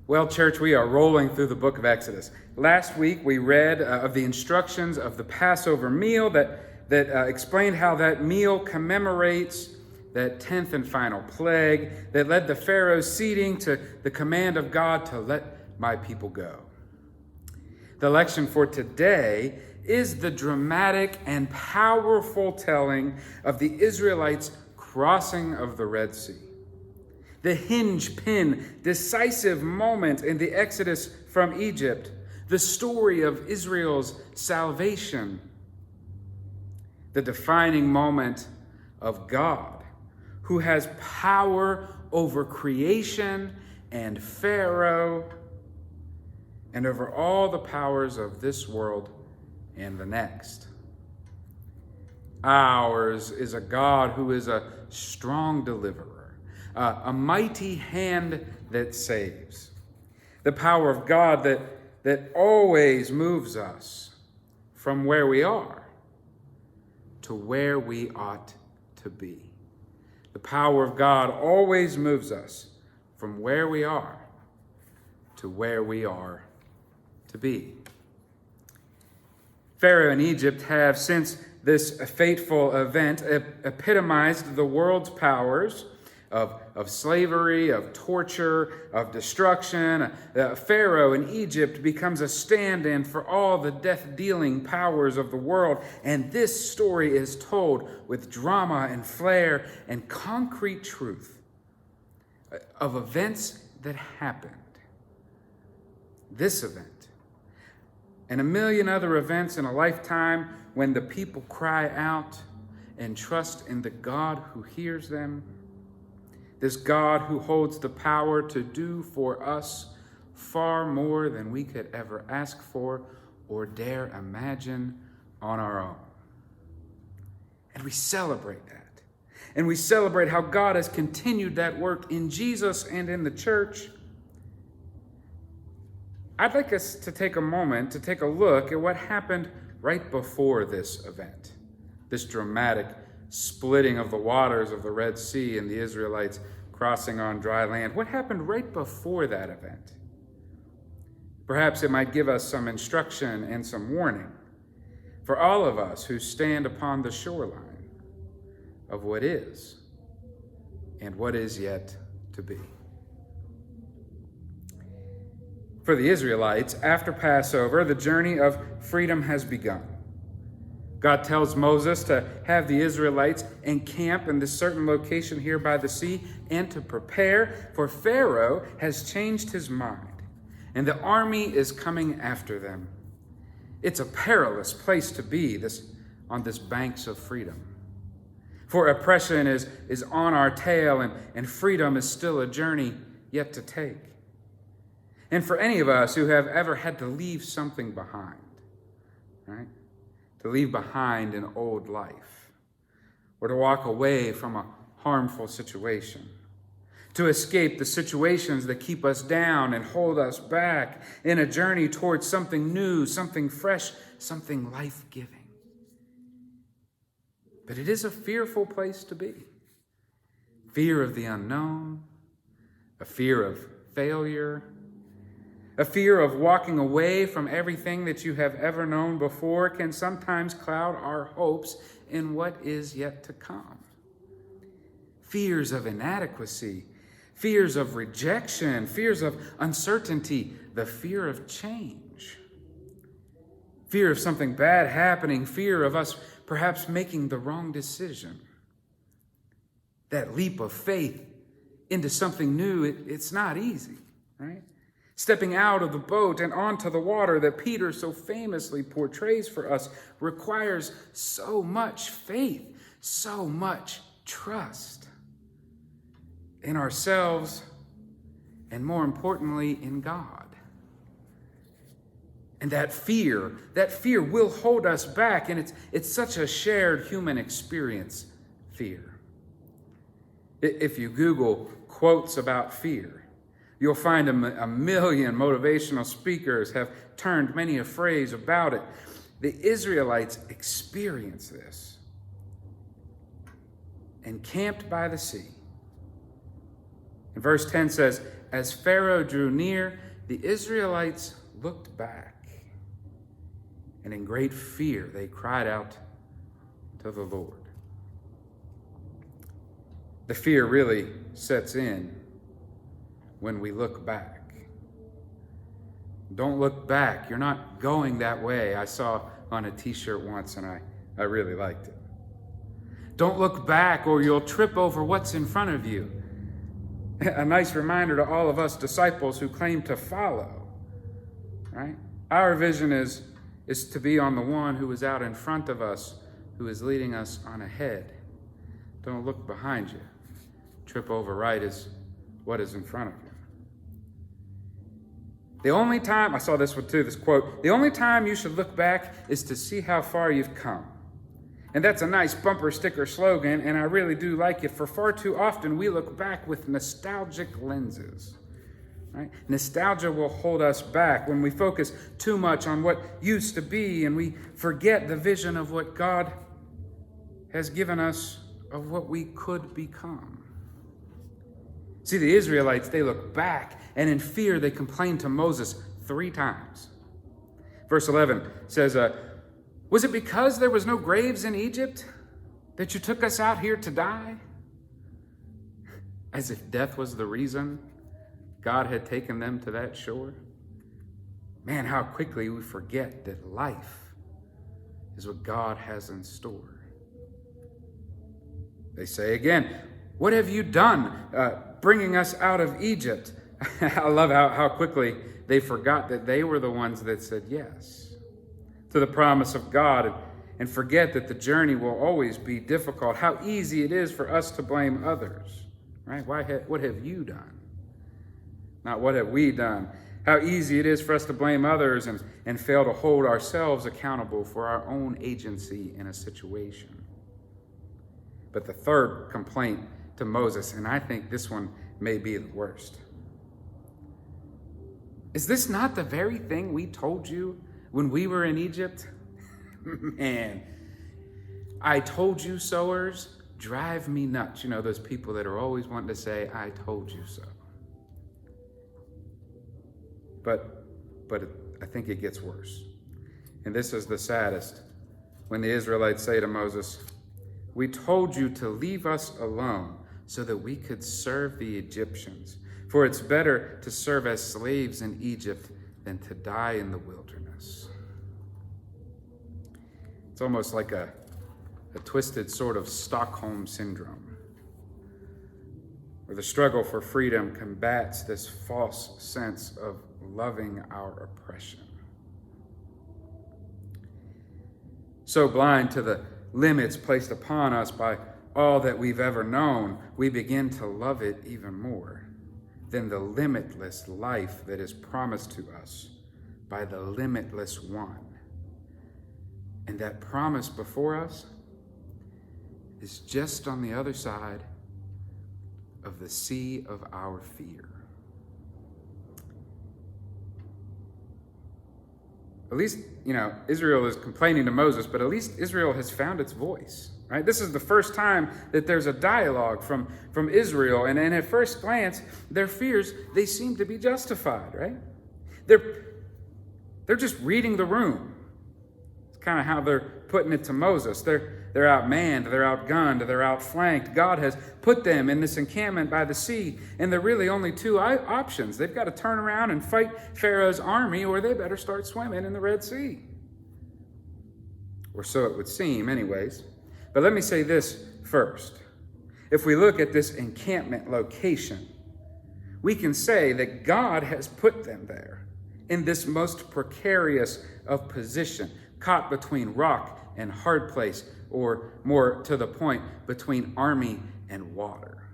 Well, church, we are rolling through the book of Exodus. Last week we read of the instructions of the Passover meal that explained how that meal commemorates that 10th and final plague that led the Pharaoh ceding to the command of God to let my people go. The lesson for today is the dramatic and powerful telling of the Israelites' crossing of the Red Sea. The hinge pin, decisive moment in the Exodus from Egypt, the story of Israel's salvation, the defining moment of God, who has power over creation and Pharaoh, and over all the powers of this world and the next. Ours is a God who is a strong deliverer, a mighty hand that saves. The power of God that always moves us from where we are to where we ought to be. The power of God always moves us from where we are to where we are to be. Pharaoh and Egypt have, since this fateful event, epitomized the world's powers of slavery, of torture, of destruction. Pharaoh in Egypt becomes a stand-in for all the death-dealing powers of the world. And this story is told with drama and flair and concrete truth of events that happened. This event, and a million other events in a lifetime when the people cry out and trust in the God who hears them. This God who holds the power to do for us far more than we could ever ask for or dare imagine on our own. And we celebrate that. And we celebrate how God has continued that work in Jesus and in the church. I'd like us to take a moment to take a look at what happened right before this event, this dramatic splitting of the waters of the Red Sea and the Israelites crossing on dry land. What happened right before that event? Perhaps it might give us some instruction and some warning for all of us who stand upon the shoreline of what is and what is yet to be. For the Israelites, after Passover, the journey of freedom has begun. God tells Moses to have the Israelites encamp in this certain location here by the sea and to prepare, for Pharaoh has changed his mind, and the army is coming after them. It's a perilous place to be, on this banks of freedom. For oppression is on our tail, and freedom is still a journey yet to take. And for any of us who have ever had to leave something behind, right? To leave behind an old life, or to walk away from a harmful situation, to escape the situations that keep us down and hold us back in a journey towards something new, something fresh, something life-giving. But it is a fearful place to be. Fear of the unknown, a fear of failure, a fear of walking away from everything that you have ever known before can sometimes cloud our hopes in what is yet to come. Fears of inadequacy, fears of rejection, fears of uncertainty, the fear of change, fear of something bad happening, fear of us perhaps making the wrong decision. That leap of faith into something new, it's not easy, right? Stepping out of the boat and onto the water that Peter so famously portrays for us requires so much faith, so much trust in ourselves, and more importantly, in God. And that fear will hold us back, and it's such a shared human experience, fear. If you Google quotes about fear, you'll find a million motivational speakers have turned many a phrase about it. The Israelites experienced this. Encamped by the sea, And verse 10 says, as Pharaoh drew near, the Israelites looked back, and in great fear they cried out to the Lord. The fear really sets in when we look back. Don't look back. You're not going that way. I saw on a t-shirt once, and I really liked it. Don't look back or you'll trip over what's in front of you. A nice reminder to all of us disciples who claim to follow, right? Our vision is to be on the one who is out in front of us, who is leading us on ahead. Don't look behind you. Trip over right is what is in front of you. The only time, I saw this one too, this quote, the only time you should look back is to see how far you've come. And that's a nice bumper sticker slogan, and I really do like it, for far too often we look back with nostalgic lenses. Right? Nostalgia will hold us back when we focus too much on what used to be, and we forget the vision of what God has given us of what we could become. See, the Israelites, they look back, and in fear they complain to Moses 3 times. Verse 11 says, was it because there was no graves in Egypt that you took us out here to die? As if death was the reason God had taken them to that shore. Man, how quickly we forget that life is what God has in store. They say again, what have you done bringing us out of Egypt? I love how quickly they forgot that they were the ones that said yes to the promise of God, and forget that the journey will always be difficult. How easy it is for us to blame others, right? What have you done? Not what have we done. How easy it is for us to blame others and fail to hold ourselves accountable for our own agency in a situation. But the third complaint to Moses, and I think this one may be the worst. Is this not the very thing we told you when we were in Egypt? Man, I told you soers drive me nuts. You know, those people that are always wanting to say, I told you so. But I think it gets worse. And this is the saddest. When the Israelites say to Moses, we told you to leave us alone so that we could serve the Egyptians. For it's better to serve as slaves in Egypt than to die in the wilderness. It's almost like a twisted sort of Stockholm syndrome, where the struggle for freedom combats this false sense of loving our oppression. So blind to the limits placed upon us by all that we've ever known, we begin to love it even more than the limitless life that is promised to us by the limitless one. And that promise before us is just on the other side of the sea of our fear. At least, Israel is complaining to Moses, but at least Israel has found its voice, right? This is the first time that there's a dialogue from Israel, and at first glance, their fears, they seem to be justified, right? They're just reading the room. It's kind of how they're putting it to Moses. They're outmanned, they're outgunned, they're outflanked. God has put them in this encampment by the sea, and there are really only 2 options. They've got to turn around and fight Pharaoh's army, or they better start swimming in the Red Sea. Or so it would seem, anyways. But let me say this first. If we look at this encampment location, we can say that God has put them there in this most precarious of position, caught between rock and hard place, or more to the point, between army and water.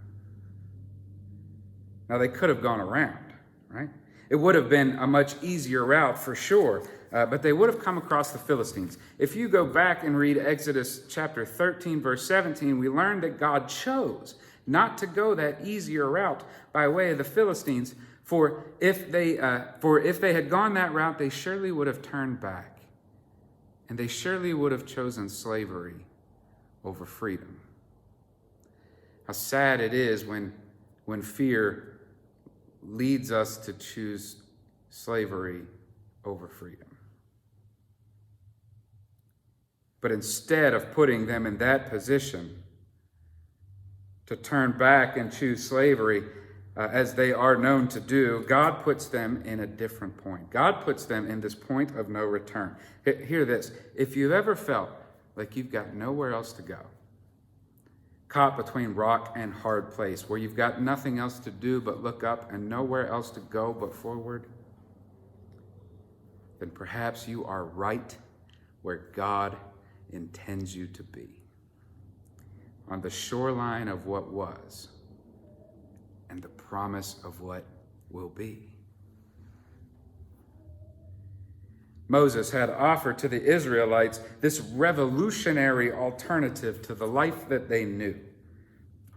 Now, they could have gone around, right? It would have been a much easier route for sure, but they would have come across the Philistines. If you go back and read Exodus chapter 13, verse 17, we learn that God chose not to go that easier route by way of the Philistines, for if they had gone that route, they surely would have turned back. And they surely would have chosen slavery over freedom. How sad it is when fear leads us to choose slavery over freedom. But instead of putting them in that position to turn back and choose slavery, as they are known to do, God puts them in a different point. God puts them in this point of no return. Hear this. If you've ever felt like you've got nowhere else to go, caught between rock and hard place, where you've got nothing else to do but look up and nowhere else to go but forward, then perhaps you are right where God intends you to be, on the shoreline of what was and the promise of what will be. Moses had offered to the Israelites this revolutionary alternative to the life that they knew,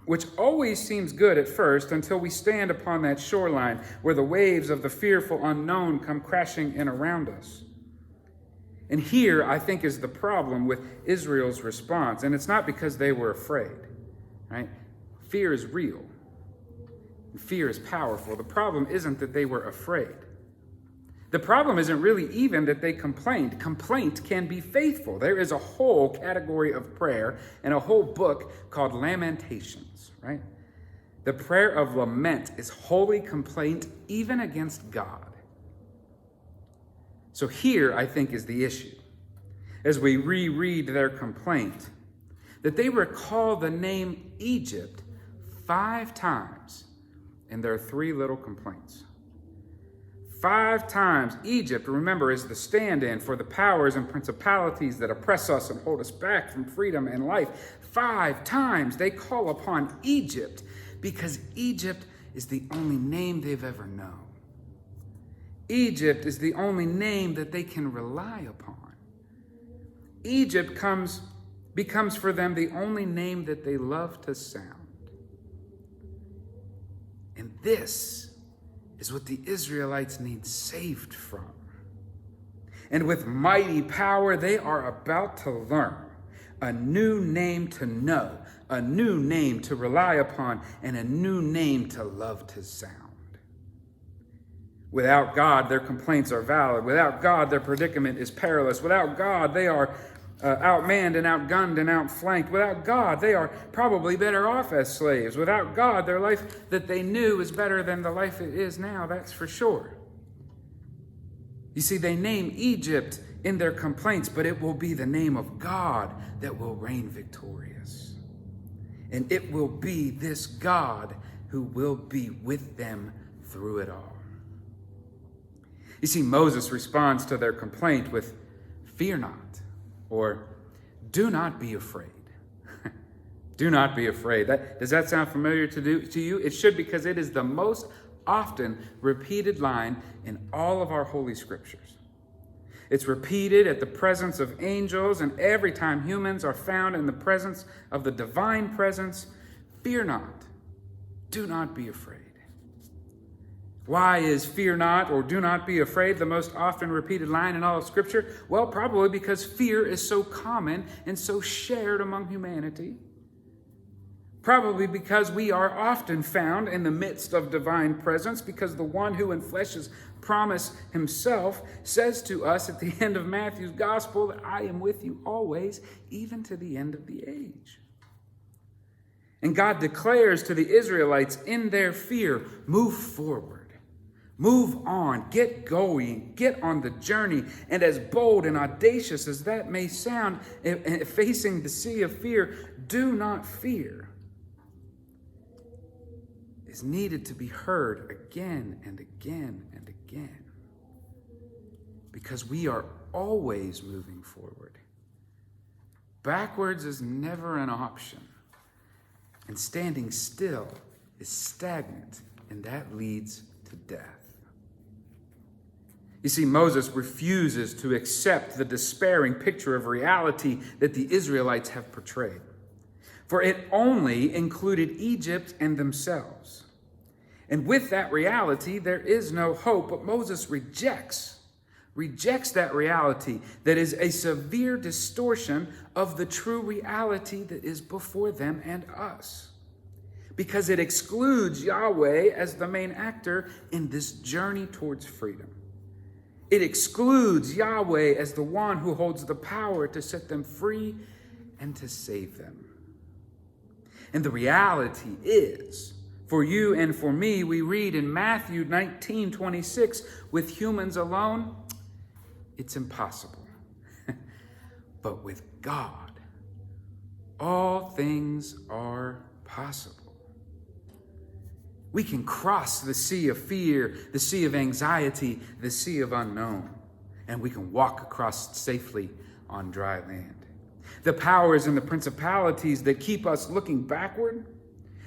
which always seems good at first until we stand upon that shoreline where the waves of the fearful unknown come crashing in around us. And here, I think, is the problem with Israel's response. And it's not because they were afraid, right? Fear is real. And fear is powerful. The problem isn't that they were afraid. The problem isn't really even that they complained. Complaint can be faithful. There is a whole category of prayer and a whole book called Lamentations, right? The prayer of lament is holy complaint even against God. So here, I think, is the issue. As we reread their complaint, that they recall the name Egypt 5 times in their 3 little complaints. 5 times. Egypt, remember, is the stand-in for the powers and principalities that oppress us and hold us back from freedom and life. 5 times they call upon Egypt because Egypt is the only name they've ever known. Egypt is the only name that they can rely upon. Egypt becomes for them the only name that they love to sound. And this is what the Israelites need saved from. And with mighty power, they are about to learn a new name to know, a new name to rely upon, and a new name to love to sound. Without God, their complaints are valid. Without God, their predicament is perilous. Without God, they are outmanned and outgunned and outflanked. Without God, they are probably better off as slaves. Without God, their life that they knew is better than the life it is now, that's for sure. You see, they name Egypt in their complaints, but it will be the name of God that will reign victorious. And it will be this God who will be with them through it all. You see, Moses responds to their complaint with, "Fear not," or "Do not be afraid." Do not be afraid. Does that sound familiar to you? It should, because it is the most often repeated line in all of our Holy Scriptures. It's repeated at the presence of angels, and every time humans are found in the presence of the divine presence. Fear not. Do not be afraid. Why is fear not or do not be afraid the most often repeated line in all of Scripture? Well, probably because fear is so common and so shared among humanity. Probably because we are often found in the midst of divine presence, because the one who in flesh's promise himself says to us at the end of Matthew's gospel that I am with you always, even to the end of the age. And God declares to the Israelites in their fear, move forward. Move on, get going, get on the journey. And as bold and audacious as that may sound, facing the sea of fear, do not fear, is needed to be heard again and again and again. Because we are always moving forward. Backwards is never an option. And standing still is stagnant, and that leads to death. You see, Moses refuses to accept the despairing picture of reality that the Israelites have portrayed, for it only included Egypt and themselves. And with that reality, there is no hope, but Moses rejects that reality that is a severe distortion of the true reality that is before them and us. because it excludes Yahweh as the main actor in this journey towards freedom. It excludes Yahweh as the one who holds the power to set them free and to save them. And the reality is, for you and for me, we read in Matthew 19:26, with humans alone, it's impossible. But with God, all things are possible. We can cross the sea of fear, the sea of anxiety, the sea of unknown, and we can walk across safely on dry land. The powers and the principalities that keep us looking backward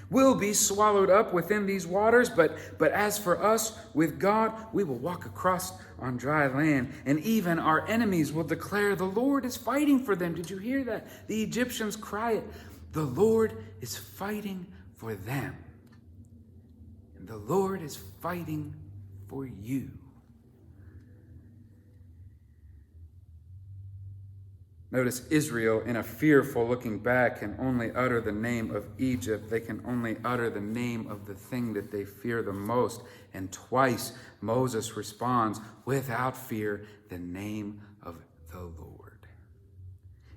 will be swallowed up within these waters, but as for us, with God, we will walk across on dry land, and even our enemies will declare, the Lord is fighting for them. Did you hear that? The Egyptians cry it. The Lord is fighting for them. And the Lord is fighting for you. Notice Israel, in a fearful looking back, can only utter the name of Egypt. They can only utter the name of the thing that they fear the most. And twice Moses responds, without fear, the name of the Lord.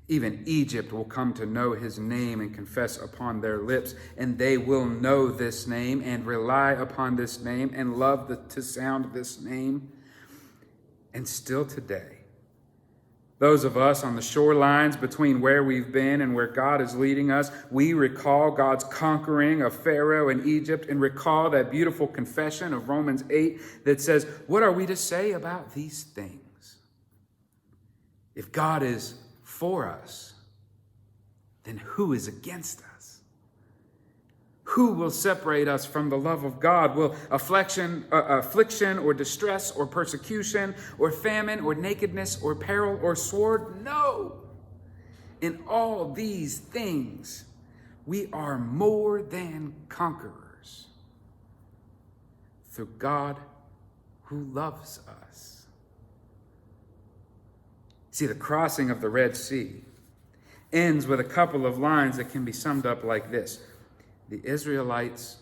Even Egypt will come to know his name and confess upon their lips, and they will know this name and rely upon this name and love to sound this name. And still today, those of us on the shorelines between where we've been and where God is leading us, we recall God's conquering of Pharaoh and Egypt and recall that beautiful confession of Romans 8 that says, what are we to say about these things? If God is for us, then who is against us? Who will separate us from the love of God? Will affliction or distress or persecution or famine or nakedness or peril or sword? No. In all these things, we are more than conquerors through God who loves us. See, the crossing of the Red Sea ends with a couple of lines that can be summed up like this. The Israelites,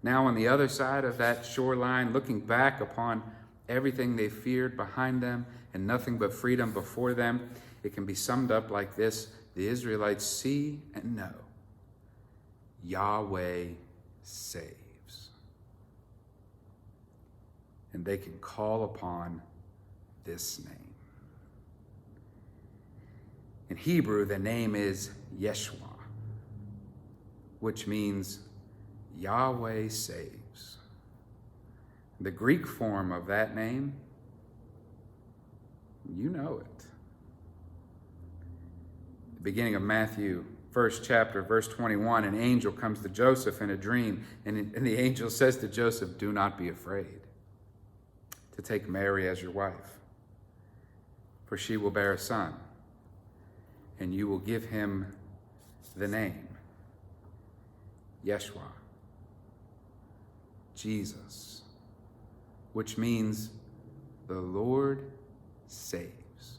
now on the other side of that shoreline, looking back upon everything they feared behind them and nothing but freedom before them, it can be summed up like this. The Israelites see and know Yahweh saves. And they can call upon this name. In Hebrew, the name is Yeshua, which means Yahweh saves. The Greek form of that name, you know it. The beginning of Matthew, 1st chapter, verse 21, an angel comes to Joseph in a dream, and the angel says to Joseph, do not be afraid to take Mary as your wife, for she will bear a son, and you will give him the name Yeshua, Jesus, which means the Lord saves.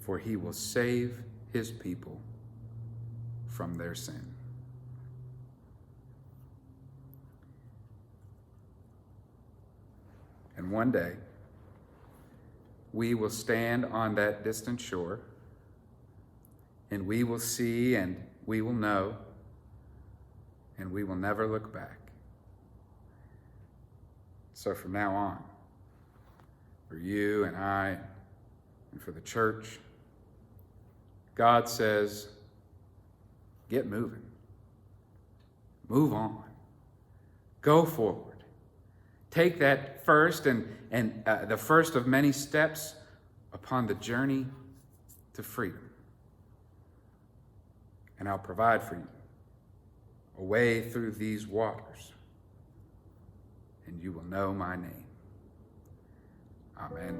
For he will save his people from their sin. And one day, we will stand on that distant shore, and we will see and we will know, and we will never look back. So from now on, for you and I, and for the church, God says, get moving. Move on. Go forward. Take that first and the first of many steps upon the journey to freedom. And I'll provide for you a way through these waters, and you will know my name. Amen.